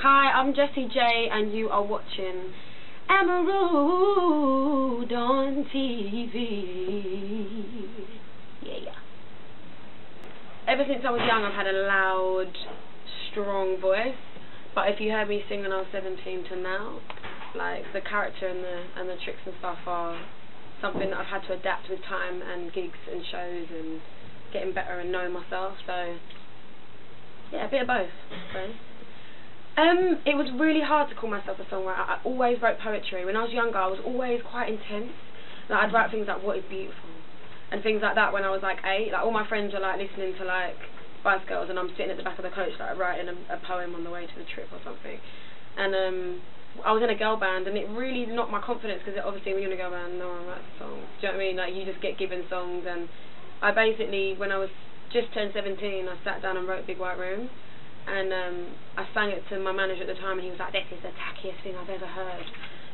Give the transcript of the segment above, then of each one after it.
Hi, I'm Jessie J and you are watching Emerald on TV. Yeah. Ever since I was young I've had a loud, strong voice, but if you heard me sing when I was 17 to now, like the character and the tricks and stuff are something that I've had to adapt with time and gigs and shows and getting better and knowing myself, so yeah, a bit of both, right? It was really hard to call myself a songwriter. I always wrote poetry. When I was younger I was always quite intense. Like I'd write things like "What is beautiful" and things like that when I was like 8. Like all my friends were like listening to like Spice Girls and I'm sitting at the back of the coach like writing a poem on the way to the trip or something. And I was in a girl band and it really knocked my confidence, because obviously when you're in a girl band no one writes songs. Do you know what I mean? Like you just get given songs, and I basically, when I was just turned 17, I sat down and wrote Big White Room. And I sang it to my manager at the time and he was like, "This is the tackiest thing I've ever heard."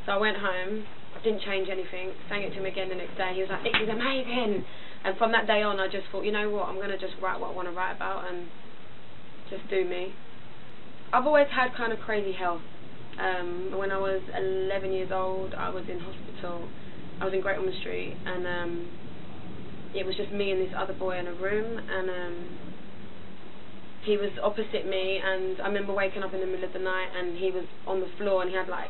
So I went home, I didn't change anything, sang it to him again the next day. He was like, "This is amazing." And from that day on I just thought, you know what, I'm going to just write what I want to write about and just do me. I've always had kind of crazy health. When I was 11 years old I was in hospital. I was in Great Ormond Street and it was just me and this other boy in a room, and he was opposite me, and I remember waking up in the middle of the night and he was on the floor and he had like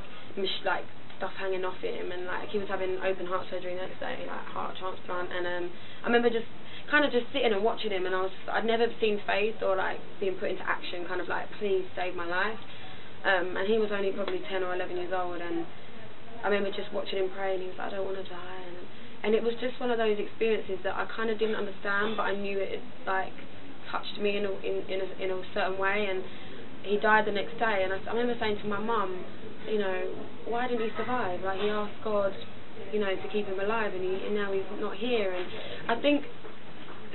stuff hanging off him, and like he was having open heart surgery the next day, like heart transplant. And I remember just sitting and watching him, and I'd never seen faith or like being put into action, kind of like, please save my life. And he was only probably 10 or 11 years old, and I remember just watching him pray and he was like, "I don't want to die." And it was just one of those experiences that I kind of didn't understand, but I knew it like touched me in a certain way. And he died the next day, and I remember saying to my mum, you know, why didn't he survive? Like he asked God, you know, to keep him alive, and now he's not here. And I think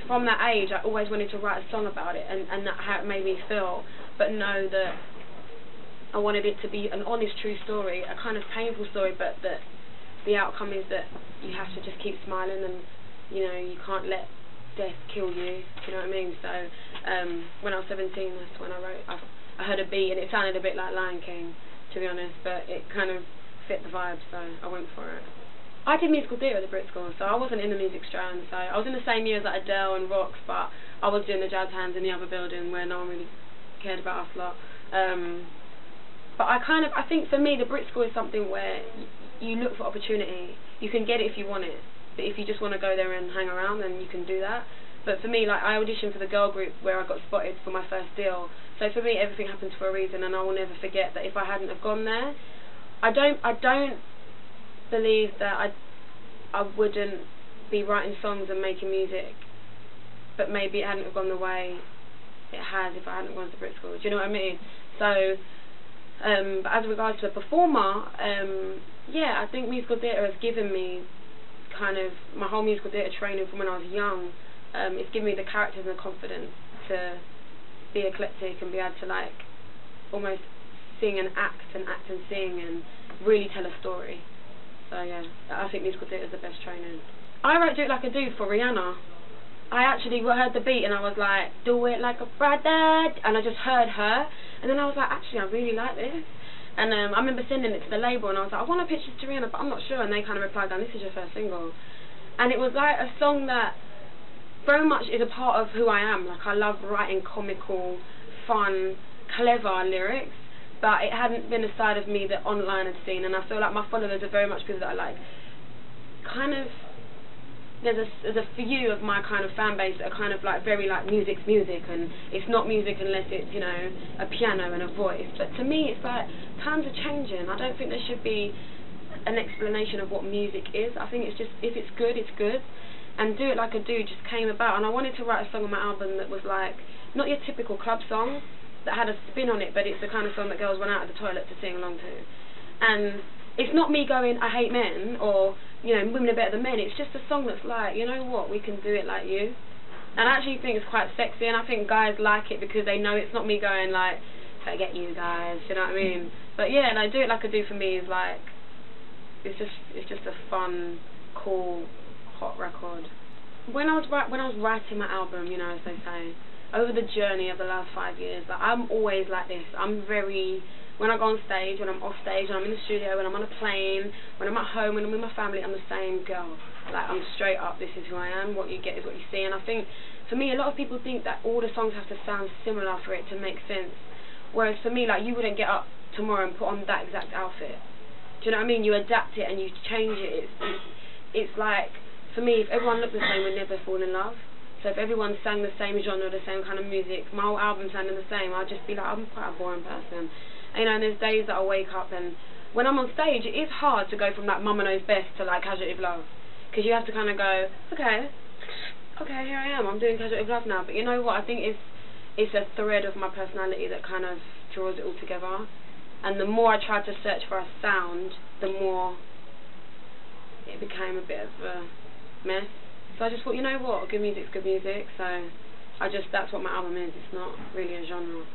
from that age I always wanted to write a song about it, and that how it made me feel, but know that I wanted it to be an honest, true story, a kind of painful story, but that the outcome is that you have to just keep smiling, and you know, you can't let death kill you. Do you know what I mean? So when I was 17, that's when I wrote. I heard a beat and it sounded a bit like Lion King, to be honest, but it kind of fit the vibe, so I went for it. I did musical theatre at the Brit School, so I wasn't in the music strand. So I was in the same year as like Adele and Rox, but I was doing the jazz hands in the other building where no one really cared about us lot. But I think for me the Brit School is something where you look for opportunity. You can get it if you want it, but if you just want to go there and hang around, then you can do that. But for me, like I auditioned for the girl group where I got spotted for my first deal. So for me, everything happens for a reason, and I will never forget that if I hadn't have gone there, I don't believe that I wouldn't be writing songs and making music, but maybe it hadn't have gone the way it has if I hadn't gone to Brit School. Do you know what I mean? So, but as regards to a performer, yeah, I think musical theatre has given me kind of my whole musical theatre training from when I was young. It's given me the characters and the confidence to be eclectic and be able to like almost sing and act and sing and really tell a story. So yeah, I think musical theatre is the best training. I wrote Do It Like a Dude for Rihanna. I actually heard the beat and I was like, do it like a brother, and I just heard her, and then I was like, actually I really like this. And I remember sending it to the label and I was like, I want to pitch this to Rihanna but I'm not sure, and they kind of replied, "This is your first single." And it was like a song that very much is a part of who I am. Like I love writing comical, fun, clever lyrics, but it hadn't been a side of me that online had seen, and I feel like my followers are very much people that are like, kind of, there's a few of my kind of fan base that are kind of like very like music's music, and it's not music unless it's, you know, a piano and a voice. But to me it's like, times are changing. I don't think there should be an explanation of what music is. I think it's just, if it's good, it's good. And Do It Like a Dude just came about, and I wanted to write a song on my album that was like, not your typical club song that had a spin on it, but it's the kind of song that girls run out of the toilet to sing along to. And it's not me going, I hate men, or, you know, women are better than men. It's just a song that's like, you know what, we can do it like you. And I actually think it's quite sexy, and I think guys like it because they know it's not me going like, forget you guys, you know what I mean? But yeah, like Do It Like a Dude for me is like, it's just a fun, cool, hot record. When I was writing my album, you know, as they say, over the journey of the last 5 years, like, I'm always like this. I'm very when I go on stage, when I'm off stage, when I'm in the studio, when I'm on a plane, when I'm at home, when I'm with my family, I'm the same girl. Like, I'm straight up, this is who I am, what you get is what you see. And I think, for me, a lot of people think that all the songs have to sound similar for it to make sense. Whereas for me, like, you wouldn't get up tomorrow and put on that exact outfit. Do you know what I mean? You adapt it and you change it. It's like, for me, if everyone looked the same, we'd never fall in love. So if everyone sang the same genre, the same kind of music, my whole album sounding the same, I'd just be like, I'm quite a boring person. And, you know, and there's days that I wake up and when I'm on stage, it is hard to go from like Mama Knows Best to like Casualty of Love. Because you have to kind of go, okay, here I am, I'm doing Casualty of Love now. But you know what, I think it's a thread of my personality that kind of draws it all together. And the more I tried to search for a sound, the more it became a bit of a mess. So I just thought, you know what, good music's good music, so that's what my album is, it's not really a genre.